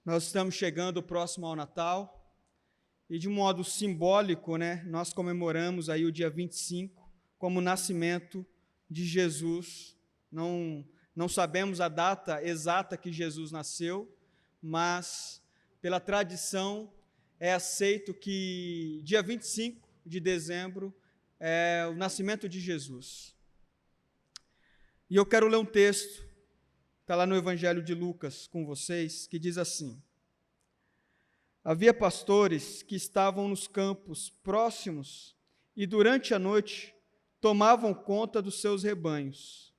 Nós estamos chegando próximo ao Natal e, de modo simbólico, nós comemoramos aí o dia 25 como o nascimento de Jesus. Não sabemos a data exata que Jesus nasceu, mas pela tradição é aceito que dia 25 de dezembro é o nascimento de Jesus. E eu quero ler um texto, está lá no Evangelho de Lucas com vocês, que diz assim: havia pastores que estavam nos campos próximos e durante a noite tomavam conta dos seus rebanhos.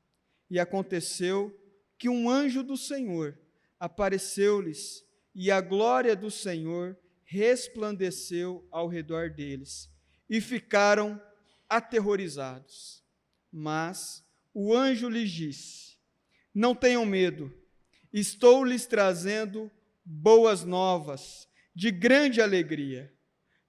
E aconteceu que um anjo do Senhor apareceu-lhes e a glória do Senhor resplandeceu ao redor deles e ficaram aterrorizados. Mas o anjo lhes disse: não tenham medo, estou lhes trazendo boas novas de grande alegria,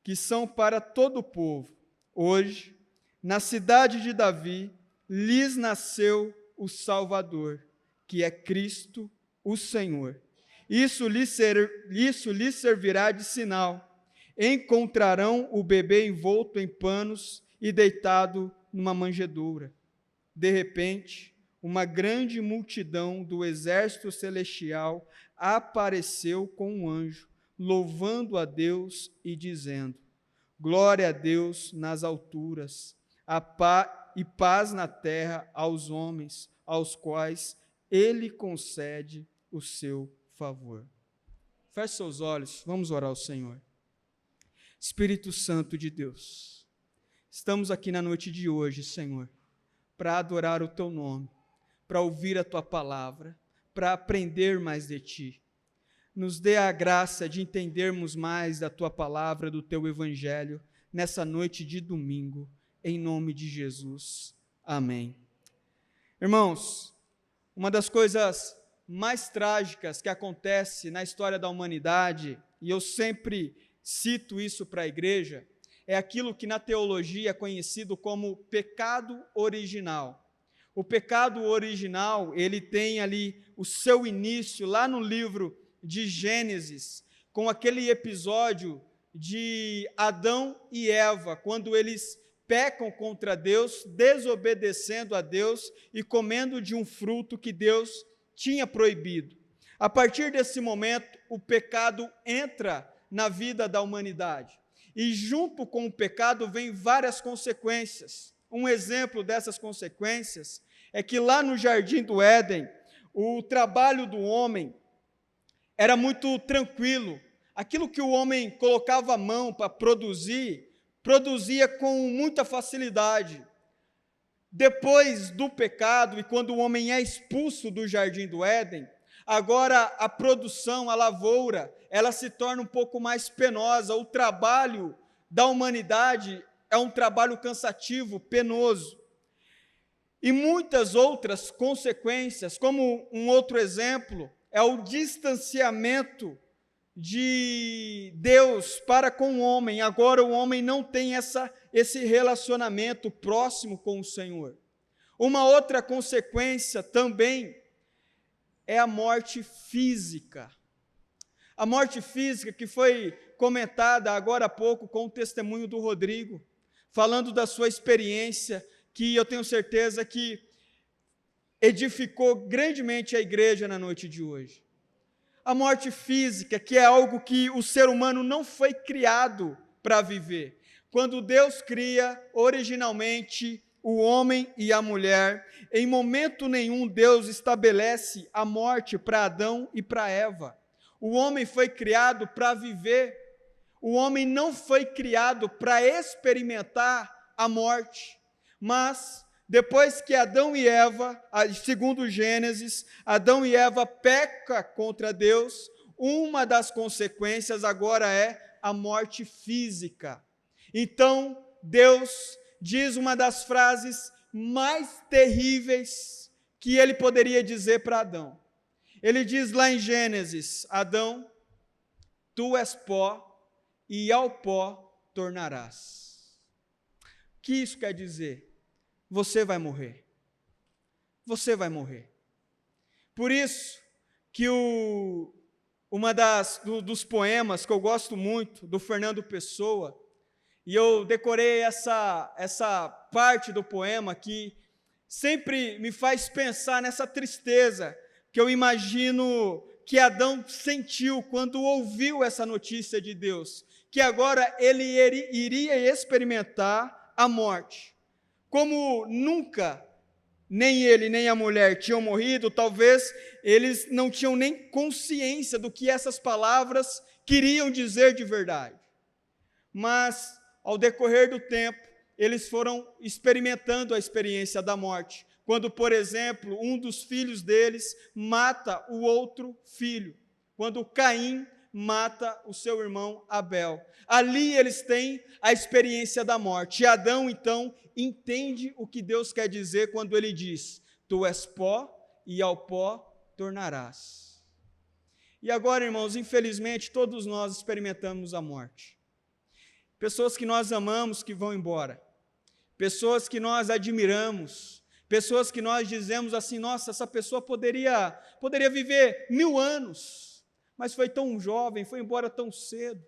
que são para todo o povo. Hoje, na cidade de Davi, lhes nasceu o Salvador, que é Cristo, o Senhor. Isso lhes servirá de sinal. Encontrarão o bebê envolto em panos e deitado numa manjedoura. De repente, uma grande multidão do exército celestial apareceu com um anjo, louvando a Deus e dizendo: glória a Deus nas alturas, e paz na terra aos homens, aos quais Ele concede o seu favor. Feche seus olhos, vamos orar ao Senhor. Espírito Santo de Deus, estamos aqui na noite de hoje, Senhor, para adorar o Teu nome, para ouvir a Tua palavra, para aprender mais de Ti. Nos dê a graça de entendermos mais da Tua palavra, do Teu Evangelho, nessa noite de domingo, em nome de Jesus. Amém. Irmãos, uma das coisas mais trágicas que acontece na história da humanidade, e eu sempre cito isso para a igreja, é aquilo que na teologia é conhecido como pecado original. O pecado original, ele tem ali o seu início lá no livro de Gênesis, com aquele episódio de Adão e Eva, quando eles pecam contra Deus, desobedecendo a Deus e comendo de um fruto que Deus tinha proibido. A partir desse momento, o pecado entra na vida da humanidade. E junto com o pecado vem várias consequências. Um exemplo dessas consequências é que lá no Jardim do Éden, o trabalho do homem era muito tranquilo. Aquilo que o homem colocava a mão para produzir, produzia com muita facilidade. Depois do pecado, e quando o homem é expulso do Jardim do Éden, agora a produção, a lavoura, ela se torna um pouco mais penosa. O trabalho da humanidade é um trabalho cansativo, penoso. E muitas outras consequências, como um outro exemplo, é o distanciamento de Deus para com o homem. Agora o homem não tem esse relacionamento próximo com o Senhor. Uma outra consequência também é a morte física. A morte física que foi comentada agora há pouco com o testemunho do Rodrigo, falando da sua experiência, que eu tenho certeza que edificou grandemente a igreja na noite de hoje. A morte física, que é algo que o ser humano não foi criado para viver. Quando Deus cria originalmente o homem e a mulher, em momento nenhum Deus estabelece a morte para Adão e para Eva. O homem foi criado para viver. O homem não foi criado para experimentar a morte. Mas depois que Adão e Eva, segundo Gênesis, Adão e Eva pecam contra Deus, uma das consequências agora é a morte física. Então, Deus diz uma das frases mais terríveis que ele poderia dizer para Adão. Ele diz lá em Gênesis: Adão, tu és pó, e ao pó tornarás. O que isso quer dizer? Você vai morrer. Você vai morrer. Por isso que o dos poemas que eu gosto muito, do Fernando Pessoa, e eu decorei essa parte do poema que sempre me faz pensar nessa tristeza que eu imagino que Adão sentiu quando ouviu essa notícia de Deus, que agora ele iria experimentar a morte. Como nunca nem ele nem a mulher tinham morrido, talvez eles não tinham nem consciência do que essas palavras queriam dizer de verdade. Mas, ao decorrer do tempo, eles foram experimentando a experiência da morte. Quando, por exemplo, um dos filhos deles mata o outro filho. Quando Caim mata o seu irmão Abel. Ali eles têm a experiência da morte. E Adão, então, entende o que Deus quer dizer quando ele diz: tu és pó e ao pó tornarás. E agora, irmãos, infelizmente, todos nós experimentamos a morte. Pessoas que nós amamos que vão embora. Pessoas que nós admiramos. Pessoas que nós dizemos assim: nossa, essa pessoa poderia viver 1000 anos, mas foi tão jovem, foi embora tão cedo.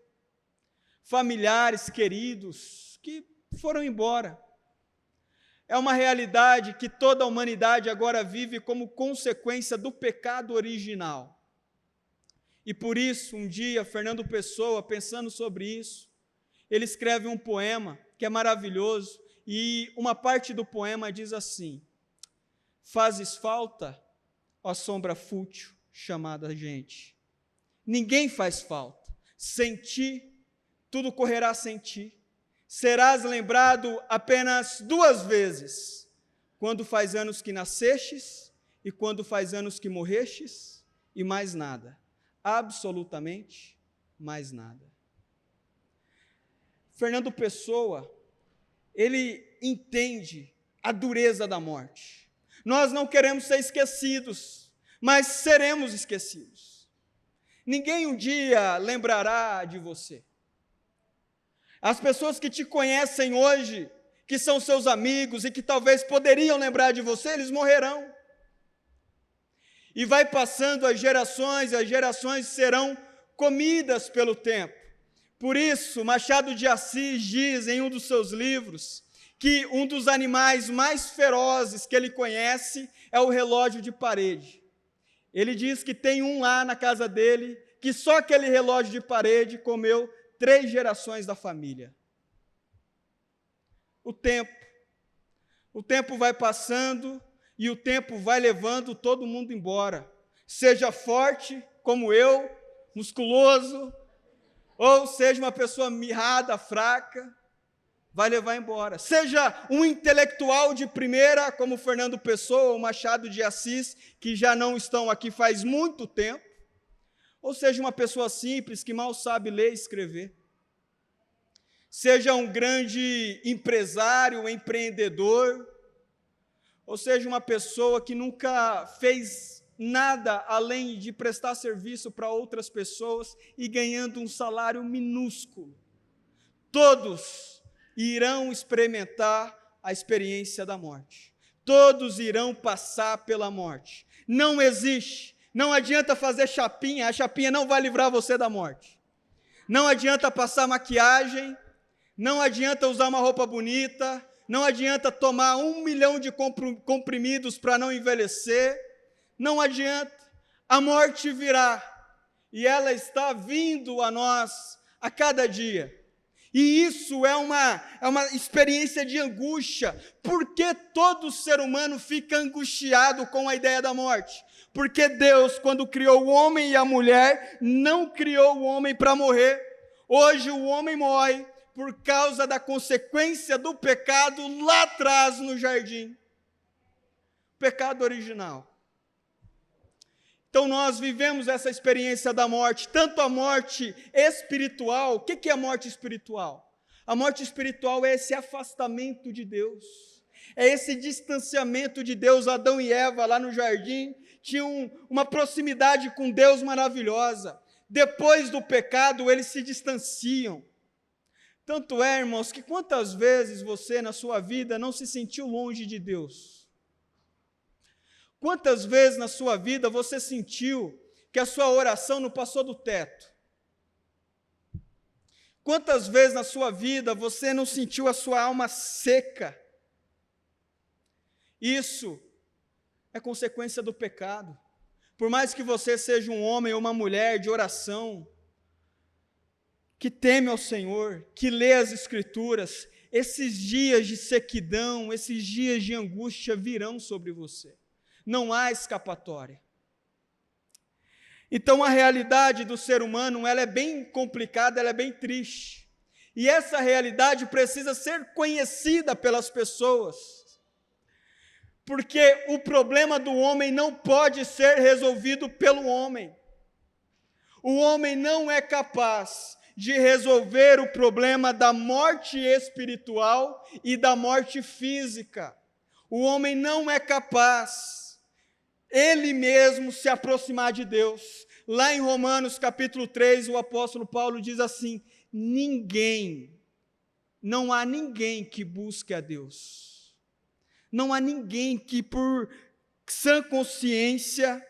Familiares queridos que foram embora. É uma realidade que toda a humanidade agora vive como consequência do pecado original. E por isso, um dia, Fernando Pessoa, pensando sobre isso, ele escreve um poema que é maravilhoso, e uma parte do poema diz assim: fazes falta, ó sombra fútil chamada gente. Ninguém faz falta. Sem ti, tudo correrá sem ti. Serás lembrado apenas 2 vezes, quando faz anos que nascestes e quando faz anos que morrestes, e mais nada, absolutamente mais nada. Fernando Pessoa, ele entende a dureza da morte. Nós não queremos ser esquecidos, mas seremos esquecidos. Ninguém um dia lembrará de você. As pessoas que te conhecem hoje, que são seus amigos e que talvez poderiam lembrar de você, eles morrerão. E vai passando as gerações serão comidas pelo tempo. Por isso, Machado de Assis diz em um dos seus livros que um dos animais mais ferozes que ele conhece é o relógio de parede. Ele diz que tem um lá na casa dele, que só aquele relógio de parede comeu 3 gerações da família. O tempo vai passando e o tempo vai levando todo mundo embora. Seja forte como eu, musculoso, ou seja uma pessoa mirrada, fraca, vai levar embora. Seja um intelectual de primeira, como Fernando Pessoa ou Machado de Assis, que já não estão aqui faz muito tempo, ou seja uma pessoa simples que mal sabe ler e escrever. Seja um grande empresário, empreendedor, ou seja uma pessoa que nunca fez nada além de prestar serviço para outras pessoas e ganhando um salário minúsculo. Todos irão experimentar a experiência da morte. Todos irão passar pela morte. Não existe, não adianta fazer chapinha, a chapinha não vai livrar você da morte. Não adianta passar maquiagem, não adianta usar uma roupa bonita, não adianta tomar 1 milhão de comprimidos para não envelhecer, não adianta, a morte virá, e ela está vindo a nós a cada dia. E isso é uma experiência de angústia. Por que todo ser humano fica angustiado com a ideia da morte? Porque Deus, quando criou o homem e a mulher, não criou o homem para morrer. Hoje o homem morre por causa da consequência do pecado lá atrás no jardim. Pecado original. Então nós vivemos essa experiência da morte, tanto a morte espiritual. O que é a morte espiritual? A morte espiritual é esse afastamento de Deus, é esse distanciamento de Deus. Adão e Eva lá no jardim tinham uma proximidade com Deus maravilhosa. Depois do pecado eles se distanciam. Tanto é, irmãos, que quantas vezes você na sua vida não se sentiu longe de Deus? Quantas vezes na sua vida você sentiu que a sua oração não passou do teto? Quantas vezes na sua vida você não sentiu a sua alma seca? Isso é consequência do pecado. Por mais que você seja um homem ou uma mulher de oração, que teme ao Senhor, que lê as Escrituras, esses dias de sequidão, esses dias de angústia virão sobre você. Não há escapatória. Então a realidade do ser humano, ela é bem complicada, ela é bem triste. E essa realidade precisa ser conhecida pelas pessoas. Porque o problema do homem não pode ser resolvido pelo homem. O homem não é capaz de resolver o problema da morte espiritual e da morte física. O homem não é capaz, ele mesmo, se aproximar de Deus. Lá em Romanos capítulo 3, o apóstolo Paulo diz assim: não há ninguém que busque a Deus. Não há ninguém que por sã consciência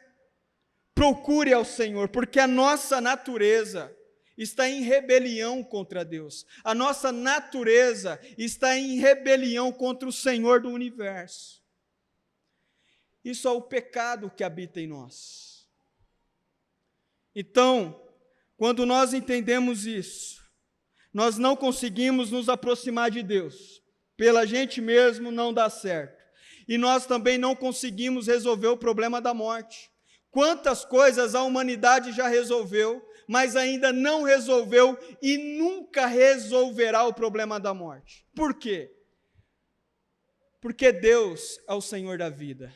procure ao Senhor, porque a nossa natureza está em rebelião contra Deus. A nossa natureza está em rebelião contra o Senhor do universo. Isso é o pecado que habita em nós. Então, quando nós entendemos isso, nós não conseguimos nos aproximar de Deus. Pela gente mesmo não dá certo. E nós também não conseguimos resolver o problema da morte. Quantas coisas a humanidade já resolveu, mas ainda não resolveu e nunca resolverá o problema da morte. Por quê? Porque Deus é o Senhor da vida.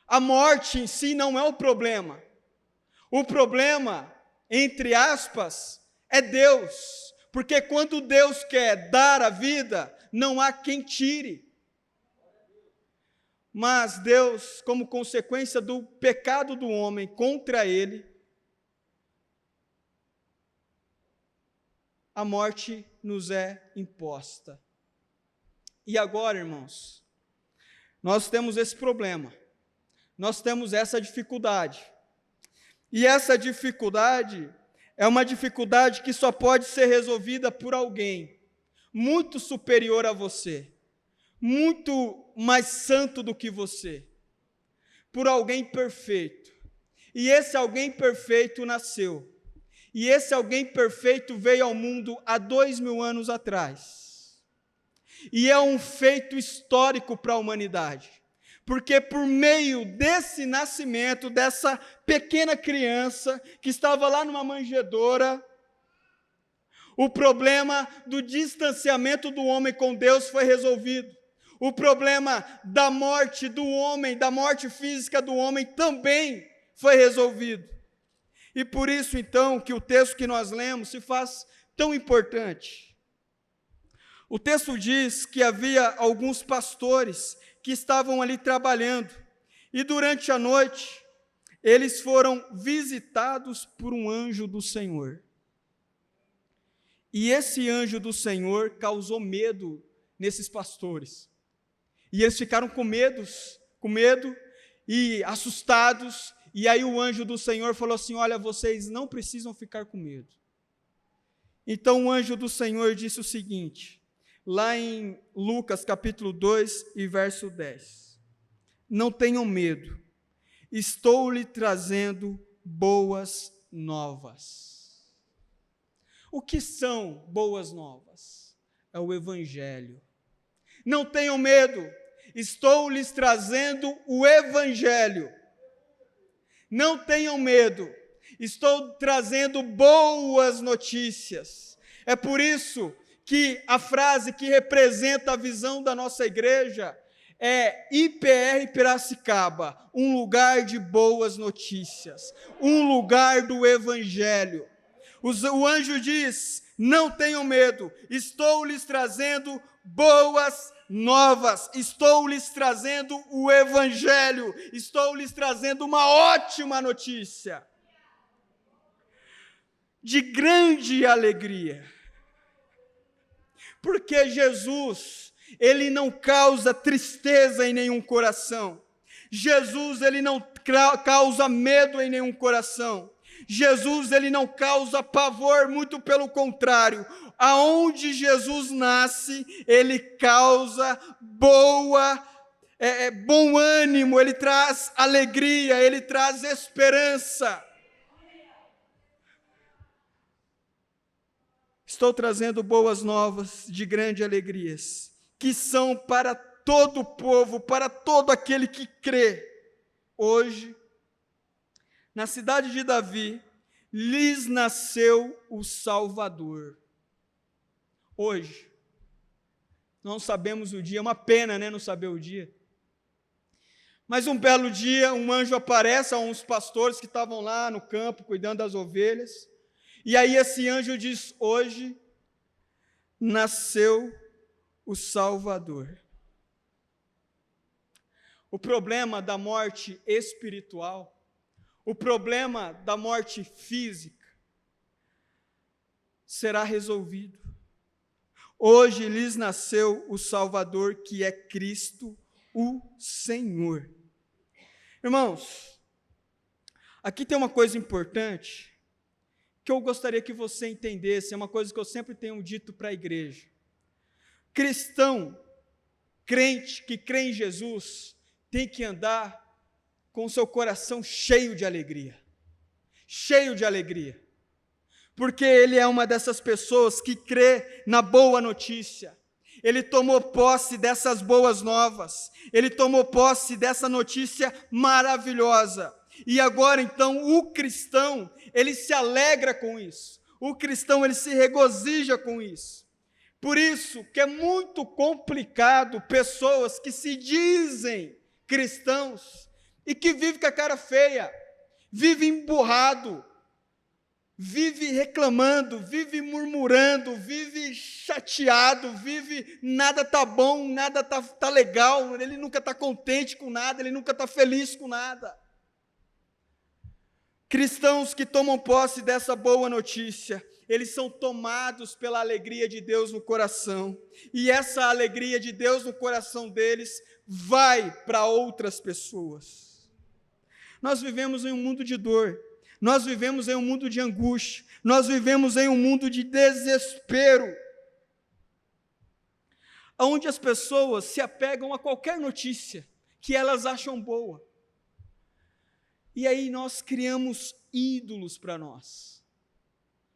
A morte em si não é o problema. O problema, entre aspas, é Deus. Porque quando Deus quer dar a vida, não há quem tire. Mas Deus, como consequência do pecado do homem contra ele, a morte nos é imposta. E agora, irmãos, nós temos esse problema, nós temos essa dificuldade. E essa dificuldade é uma dificuldade que só pode ser resolvida por alguém muito superior a você, muito mais santo do que você, por alguém perfeito. E esse alguém perfeito nasceu. E esse alguém perfeito veio ao mundo há 2000 anos atrás. E é um feito histórico para a humanidade. Porque por meio desse nascimento, dessa pequena criança que estava lá numa manjedoura, o problema do distanciamento do homem com Deus foi resolvido. O problema da morte do homem, da morte física do homem também foi resolvido. E por isso, então, que o texto que nós lemos se faz tão importante. O texto diz que havia alguns pastores que estavam ali trabalhando, e durante a noite, eles foram visitados por um anjo do Senhor. E esse anjo do Senhor causou medo nesses pastores. E eles ficaram com medo e assustados. E aí o anjo do Senhor falou assim: olha, vocês não precisam ficar com medo. Então o anjo do Senhor disse o seguinte, lá em Lucas capítulo 2 e verso 10. Não tenham medo, estou lhe trazendo boas novas. O que são boas novas? É o Evangelho. Não tenham medo, estou lhes trazendo o Evangelho. Não tenham medo, estou trazendo boas notícias. É por isso que a frase que representa a visão da nossa igreja é IPR Piracicaba, um lugar de boas notícias, um lugar do Evangelho. O anjo diz: não tenham medo, estou lhes trazendo boas novas, estou lhes trazendo o Evangelho, estou lhes trazendo uma ótima notícia, de grande alegria, porque Jesus, Ele não causa tristeza em nenhum coração. Jesus, ele não causa medo em nenhum coração. Jesus, ele não causa pavor, muito pelo contrário. Aonde Jesus nasce, ele causa bom ânimo, ele traz alegria, ele traz esperança. Estou trazendo boas novas de grande alegrias, que são para todo o povo, para todo aquele que crê. Hoje, na cidade de Davi, lhes nasceu o Salvador. Hoje, não sabemos o dia, é uma pena, né, não saber o dia. Mas um belo dia, um anjo aparece a uns pastores que estavam lá no campo, cuidando das ovelhas, e aí esse anjo diz: hoje nasceu o Salvador. O problema da morte espiritual, o problema da morte física, será resolvido. Hoje lhes nasceu o Salvador, que é Cristo, o Senhor. Irmãos, aqui tem uma coisa importante que eu gostaria que você entendesse, é uma coisa que eu sempre tenho dito para a igreja. Cristão, crente que crê em Jesus, tem que andar com o seu coração cheio de alegria. Cheio de alegria. Porque ele é uma dessas pessoas que crê na boa notícia. Ele tomou posse dessas boas novas. Ele tomou posse dessa notícia maravilhosa. E agora, então, o cristão, ele se alegra com isso. O cristão, ele se regozija com isso. Por isso que é muito complicado pessoas que se dizem cristãos e que vivem com a cara feia, vivem emburrado, vive reclamando, vive murmurando, vive chateado, vive nada está bom, nada tá legal, ele nunca está contente com nada, ele nunca está feliz com nada. Cristãos que tomam posse dessa boa notícia, eles são tomados pela alegria de Deus no coração, e essa alegria de Deus no coração deles vai para outras pessoas. Nós vivemos em um mundo de dor, nós vivemos em um mundo de angústia, nós vivemos em um mundo de desespero, onde as pessoas se apegam a qualquer notícia que elas acham boa. E aí nós criamos ídolos para nós.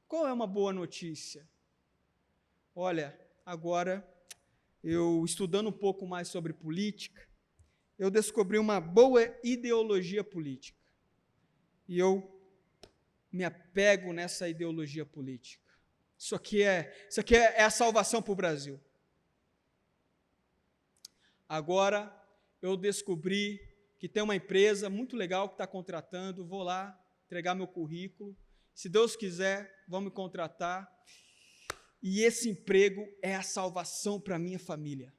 Qual é uma boa notícia? Olha, agora, eu estudando um pouco mais sobre política, eu descobri uma boa ideologia política. E eu me apego nessa ideologia política. Isso aqui é a salvação para o Brasil. Agora, eu descobri que tem uma empresa muito legal que está contratando, vou lá entregar meu currículo, se Deus quiser, vão me contratar, e esse emprego é a salvação para a minha família.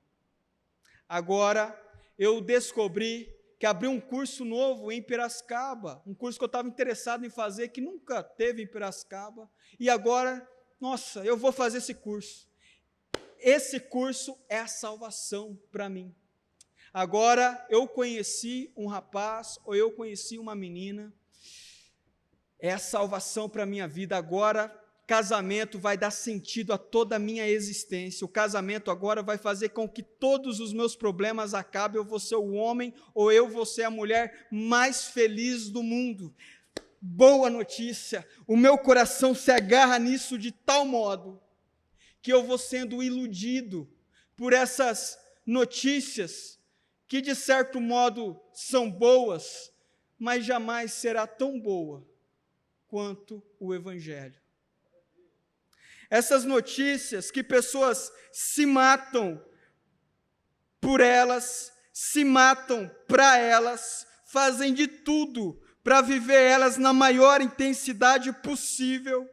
Agora, eu descobri que abriu um curso novo em Piracicaba, um curso que eu estava interessado em fazer, que nunca teve em Piracicaba, e agora, nossa, eu vou fazer esse curso. Esse curso é a salvação para mim. Agora, eu conheci um rapaz, ou eu conheci uma menina, é a salvação para a minha vida. Agora, casamento vai dar sentido a toda a minha existência. O casamento agora vai fazer com que todos os meus problemas acabem. Eu vou ser o homem, ou eu vou ser a mulher mais feliz do mundo. Boa notícia, o meu coração se agarra nisso de tal modo, que eu vou sendo iludido por essas notícias, que de certo modo são boas, mas jamais será tão boa quanto o Evangelho. Essas notícias que pessoas se matam por elas, se matam para elas, fazem de tudo para viver elas na maior intensidade possível.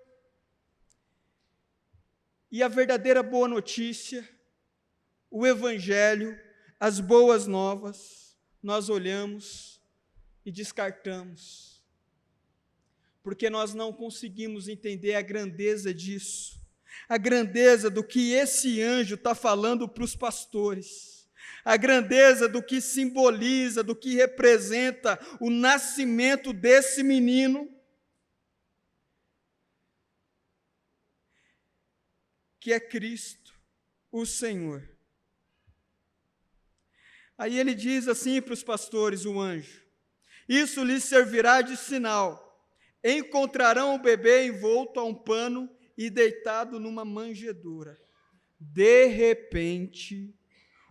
E a verdadeira boa notícia, o Evangelho, as boas novas, nós olhamos e descartamos, porque nós não conseguimos entender a grandeza disso, a grandeza do que esse anjo está falando para os pastores, a grandeza do que simboliza, do que representa o nascimento desse menino, que é Cristo, o Senhor. Aí ele diz assim para os pastores, o anjo: isso lhes servirá de sinal. Encontrarão o bebê envolto a um pano e deitado numa manjedoura. De repente,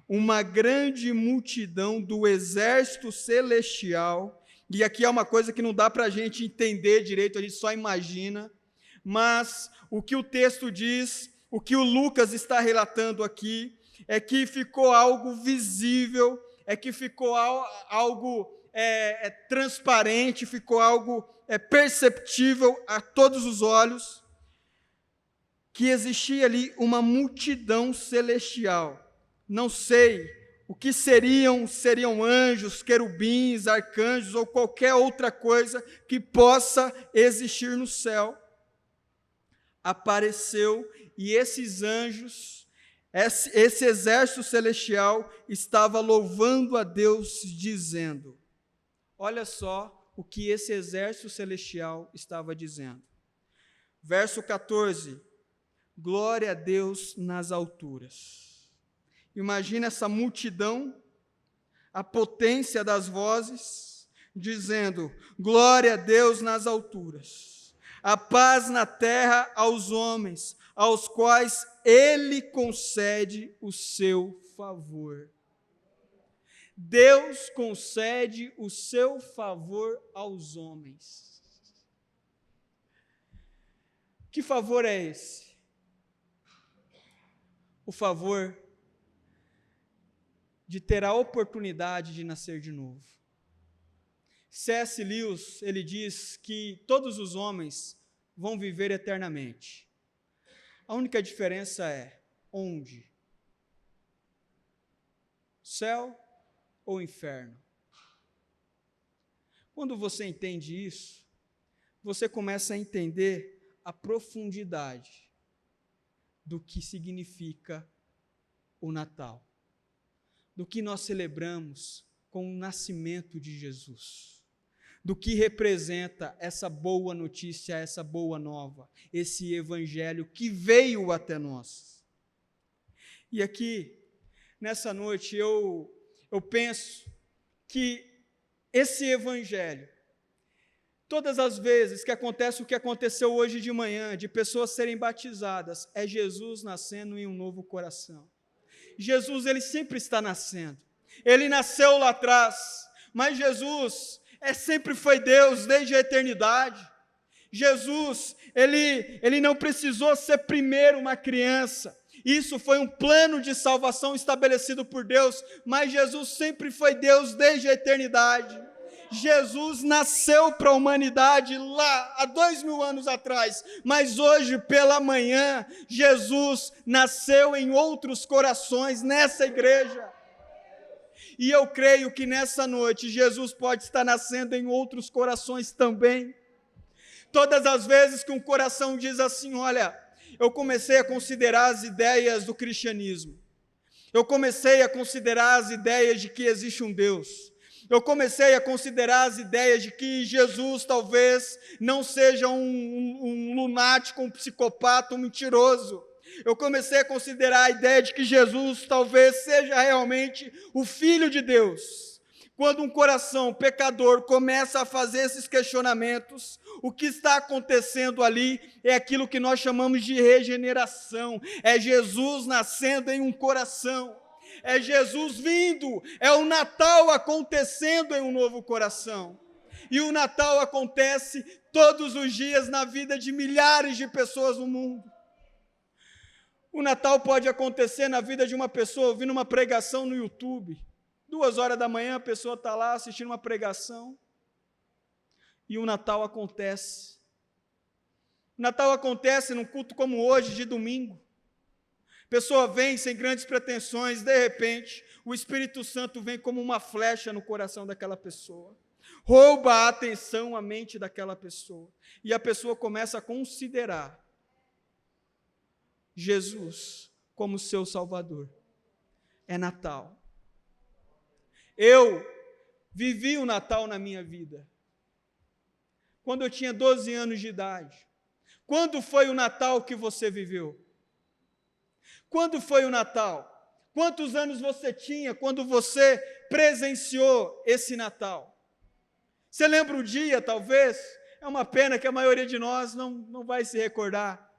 uma grande multidão do exército celestial, e aqui é uma coisa que não dá para a gente entender direito, a gente só imagina, mas o que o texto diz, o que o Lucas está relatando aqui, é que ficou algo visível, é que ficou algo transparente, ficou algo perceptível a todos os olhos, que existia ali uma multidão celestial. Não sei o que seriam anjos, querubins, arcanjos ou qualquer outra coisa que possa existir no céu. Apareceu e esses anjos, esse exército celestial estava louvando a Deus, dizendo, olha só o que esse exército celestial estava dizendo. Verso 14, glória a Deus nas alturas. Imagina essa multidão, a potência das vozes, dizendo, glória a Deus nas alturas, a paz na terra aos homens, aos quais Ele concede o seu favor. Deus concede o seu favor aos homens. Que favor é esse? O favor de ter a oportunidade de nascer de novo. C.S. Lewis, ele diz que todos os homens vão viver eternamente. A única diferença é onde? Céu ou inferno? Quando você entende isso, você começa a entender a profundidade do que significa o Natal, do que nós celebramos com o nascimento de Jesus, do que representa essa boa notícia, essa boa nova, esse evangelho que veio até nós. E aqui, nessa noite, eu penso que esse evangelho, todas as vezes que acontece o que aconteceu hoje de manhã, de pessoas serem batizadas, é Jesus nascendo em um novo coração. Jesus, ele sempre está nascendo. Ele nasceu lá atrás, mas Jesus sempre foi Deus desde a eternidade. Jesus, ele não precisou ser primeiro uma criança. Isso foi um plano de salvação estabelecido por Deus, mas Jesus sempre foi Deus desde a eternidade. Jesus nasceu para a humanidade lá, há 2000 anos atrás, mas hoje pela manhã, Jesus nasceu em outros corações, nessa igreja. E eu creio que nessa noite, Jesus pode estar nascendo em outros corações também. Todas as vezes que um coração diz assim, olha, eu comecei a considerar as ideias do cristianismo, eu comecei a considerar as ideias de que existe um Deus, eu comecei a considerar as ideias de que Jesus talvez não seja um lunático, um psicopata, um mentiroso. Eu comecei a considerar a ideia de que Jesus talvez seja realmente o Filho de Deus. Quando um coração pecador começa a fazer esses questionamentos, o que está acontecendo ali é aquilo que nós chamamos de regeneração. É Jesus nascendo em um coração. É Jesus vindo, é o Natal acontecendo em um novo coração. E o Natal acontece todos os dias na vida de milhares de pessoas no mundo. O Natal pode acontecer na vida de uma pessoa ouvindo uma pregação no YouTube. 2 horas da manhã a pessoa está lá assistindo uma pregação. E o Natal acontece. O Natal acontece num culto como hoje, de domingo. A pessoa vem sem grandes pretensões, de repente, o Espírito Santo vem como uma flecha no coração daquela pessoa. Rouba a atenção, a mente daquela pessoa. E a pessoa começa a considerar Jesus como seu Salvador. É Natal. Eu vivi o Natal na minha vida. Quando eu tinha 12 anos de idade. Quando foi o Natal que você viveu? Quando foi o Natal? Quantos anos você tinha quando você presenciou esse Natal? Você lembra o dia, talvez? É uma pena que a maioria de nós não vai se recordar.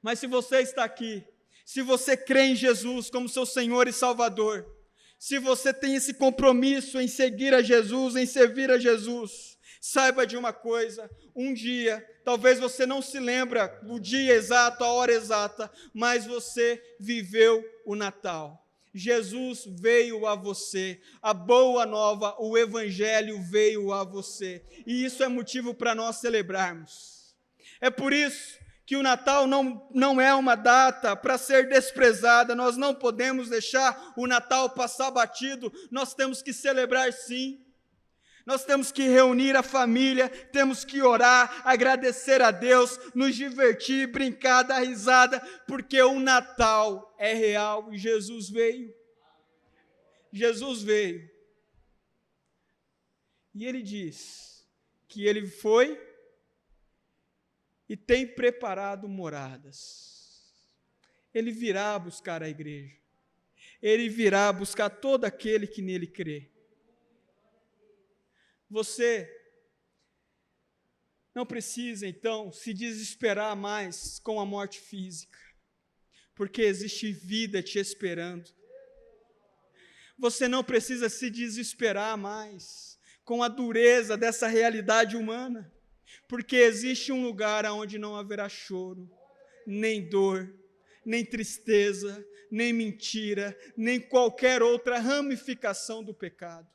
Mas se você está aqui, se você crê em Jesus como seu Senhor e Salvador, se você tem esse compromisso em seguir a Jesus, em servir a Jesus, saiba de uma coisa, um dia, talvez você não se lembra do dia exato, a hora exata, mas você viveu o Natal. Jesus veio a você, a boa nova, o Evangelho veio a você, e isso é motivo para nós celebrarmos. É por isso que o Natal não é uma data para ser desprezada, nós não podemos deixar o Natal passar batido, nós temos que celebrar sim. Nós temos que reunir a família, temos que orar, agradecer a Deus, nos divertir, brincar, dar risada, porque o Natal é real e Jesus veio. Jesus veio. E ele diz que ele foi e tem preparado moradas. Ele virá buscar a igreja. Ele virá buscar todo aquele que nele crê. Você não precisa, então, se desesperar mais com a morte física, porque existe vida te esperando. Você não precisa se desesperar mais com a dureza dessa realidade humana, porque existe um lugar onde não haverá choro, nem dor, nem tristeza, nem mentira, nem qualquer outra ramificação do pecado.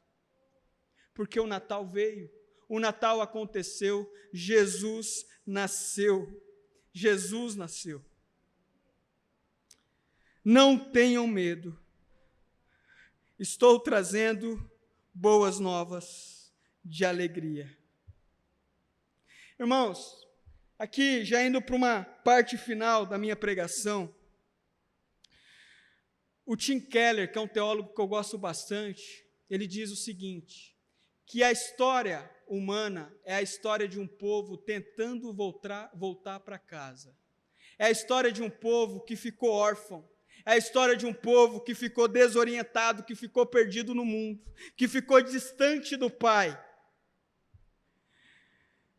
Porque o Natal veio, o Natal aconteceu, Jesus nasceu. Jesus nasceu. Não tenham medo, estou trazendo boas novas de alegria. Irmãos, aqui já indo para uma parte final da minha pregação, o Tim Keller, que é um teólogo que eu gosto bastante, ele diz o seguinte, que a história humana é a história de um povo tentando voltar para casa. É a história de um povo que ficou órfão. É a história de um povo que ficou desorientado, que ficou perdido no mundo, que ficou distante do Pai.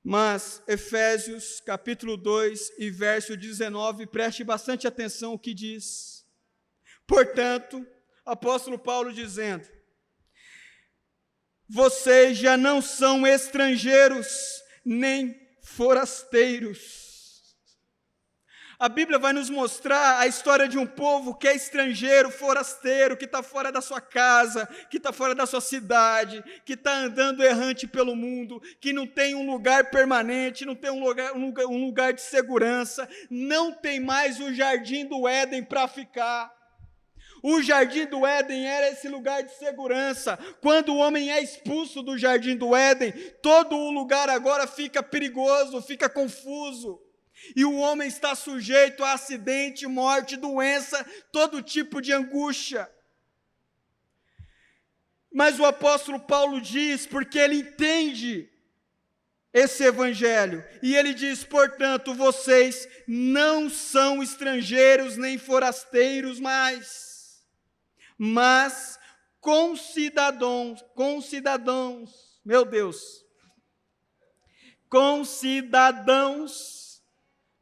Mas Efésios capítulo 2 e verso 19, preste bastante atenção ao que diz. Portanto, apóstolo Paulo dizendo, vocês já não são estrangeiros, nem forasteiros. A Bíblia vai nos mostrar a história de um povo que é estrangeiro, forasteiro, que está fora da sua casa, que está fora da sua cidade, que está andando errante pelo mundo, que não tem um lugar permanente, não tem um lugar de segurança, não tem mais o jardim do Éden para ficar. O jardim do Éden era esse lugar de segurança. Quando o homem é expulso do jardim do Éden, todo o lugar agora fica perigoso, fica confuso. E o homem está sujeito a acidente, morte, doença, todo tipo de angústia. Mas o apóstolo Paulo diz, porque ele entende esse evangelho, e ele diz, portanto, vocês não são estrangeiros nem forasteiros mais, mas concidadãos, meu Deus, concidadãos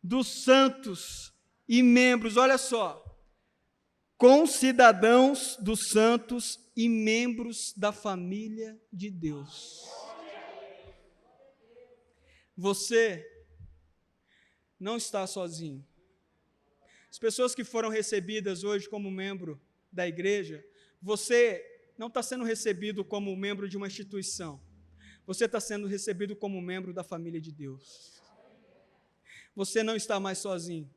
dos santos e membros, olha só, concidadãos dos santos e membros da família de Deus. Você não está sozinho. As pessoas que foram recebidas hoje como membro da igreja, você não está sendo recebido como membro de uma instituição, você está sendo recebido como membro da família de Deus. Você não está mais sozinho,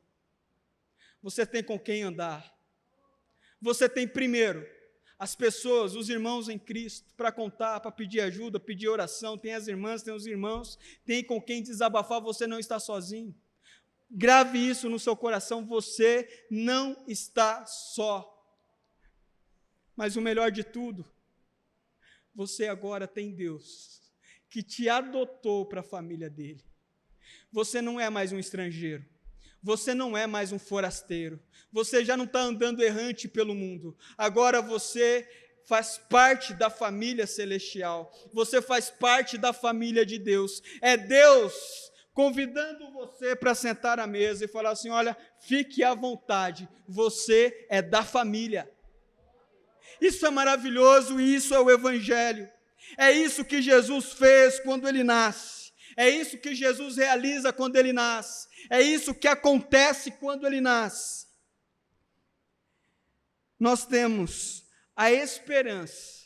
você tem com quem andar, você tem primeiro as pessoas, os irmãos em Cristo, para contar, para pedir ajuda, pedir oração, tem as irmãs, tem os irmãos, tem com quem desabafar, você não está sozinho. Grave isso no seu coração, você não está só. Mas o melhor de tudo você agora tem Deus que te adotou para a família dele. Você não é mais um estrangeiro. Você não é mais um forasteiro. Você já não está andando errante pelo mundo. Agora você faz parte da família celestial. Você faz parte da família de Deus. É Deus convidando você para sentar à mesa e falar assim: olha, fique à vontade, você é da família. Isso é maravilhoso e isso é o Evangelho. É isso que Jesus fez quando ele nasce. É isso que Jesus realiza quando ele nasce. É isso que acontece quando ele nasce. Nós temos a esperança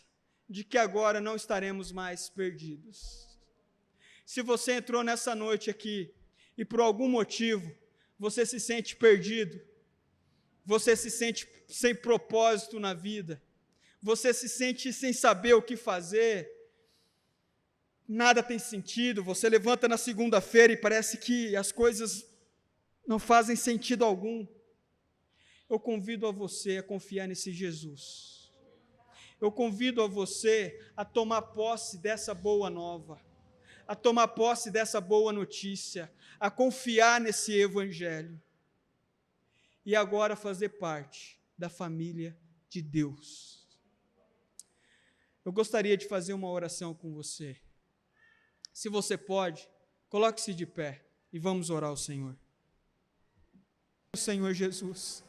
de que agora não estaremos mais perdidos. Se você entrou nessa noite aqui e por algum motivo você se sente perdido, você se sente sem propósito na vida, você se sente sem saber o que fazer, nada tem sentido, você levanta na segunda-feira e parece que as coisas não fazem sentido algum, eu convido a você a confiar nesse Jesus. Eu convido a você a tomar posse dessa boa nova, a tomar posse dessa boa notícia, a confiar nesse Evangelho e agora fazer parte da família de Deus. Eu gostaria de fazer uma oração com você. Se você pode, coloque-se de pé e vamos orar ao Senhor. Senhor Jesus,